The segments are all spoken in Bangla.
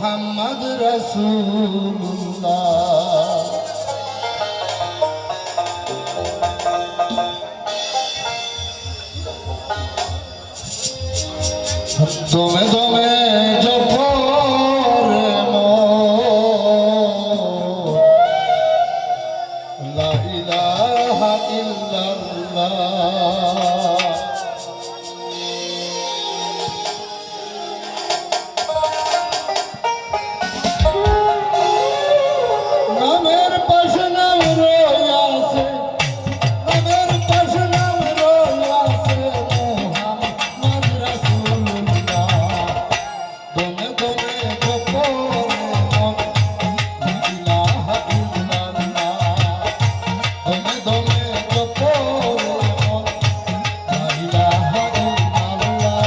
মোহাম্মদ রাসূলুল্লাহ। দমে দমে জপো রে মন, লা ইলাহা ইল্লাল্লাহ। নামের পাশে নাম রয়েছে, নামের পাশে নাম রয়েছে মোহাম্মদ রাসূলুল্লাহ। দমে দমে জপো রে মন, লা ইলাহা ইল্লাল্লাহ। দমে দমে জপো রে মন, লা ইলাহা ইল্লাল্লাহ।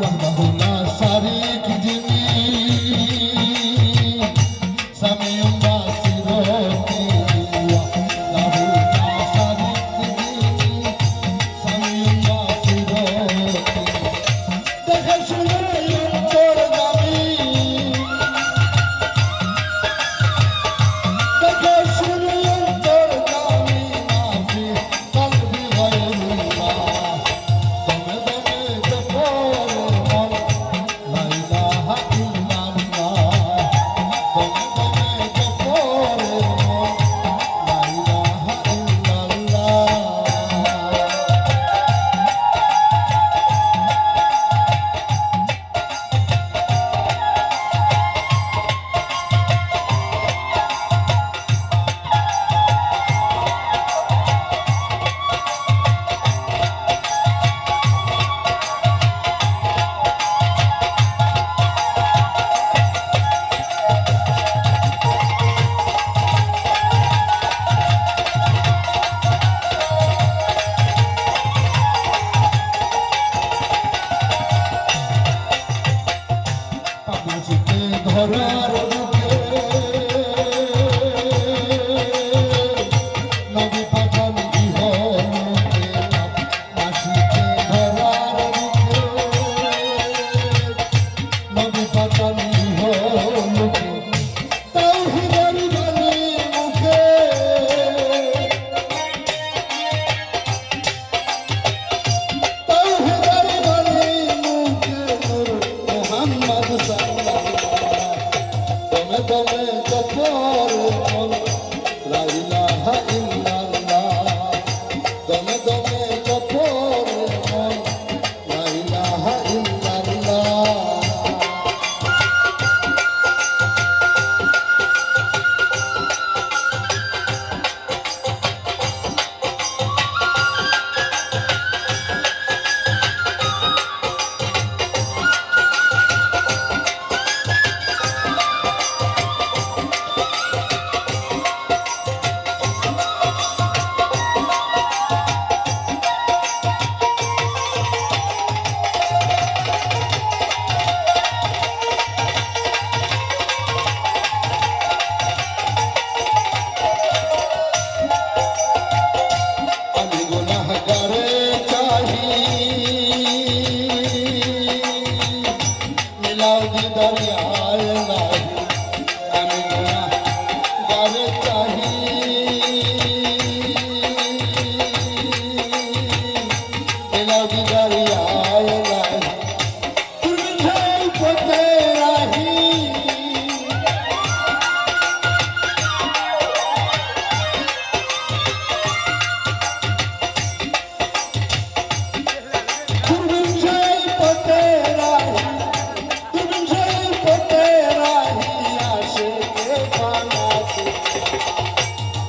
وحده لا شريك যিনি, সামিউন বাসিরতি। وحده لا شريك যিনি, সামিউন বাসিরতি। দেখে শুনে অন্তর্যামী, দেখে শুনে অন্তর্যামী, মাফি কলবি গায়রুল্লাহ। দমে দমে জপো রে মন, লা ইলাহা ইল্লাল্লাহ। দমে দমে জপো রে মন, লা ইলাহা ইল্লাল্লাহ। পাবনাচিতে ধরার বুকে নবী পাঠান ইহলোকে। পাবনাচিতে ধরার বুকে নবী পাঠান ইহলোকে। তাওহীদের বাণী মুখে, তাওহীদের বাণী মুখে নূর মোহাম্মদ সাল্লাল্লাহ। দমে দমে জপো রে মন, লা ইলাহা ইল্লাল্লাহ। দমে দমে জপো রে মন, লা ইলাহা ইল্লাল্লাহ। আমি গুনাহগারে চাহি, মিলাও দিদার আয় নাহি। আমি গুনাহগারে চাহি, মিলাও দিদার আয় নাহি। তুমি সেই পথে রাহি, তুমি সেই পথে রাহি, তুমি সেই পথে রাহি। আশিকে বানাতে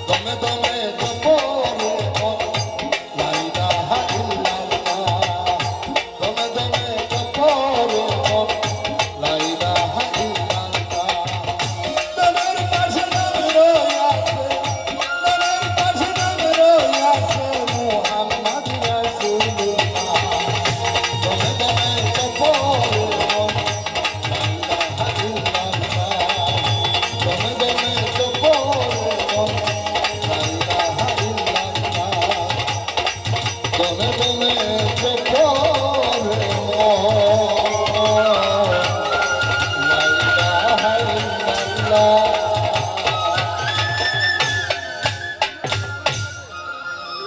দমে দমে জপো রে মন, লা ইলাহা ইল্লাল্লাহ। দমে দমে গোপন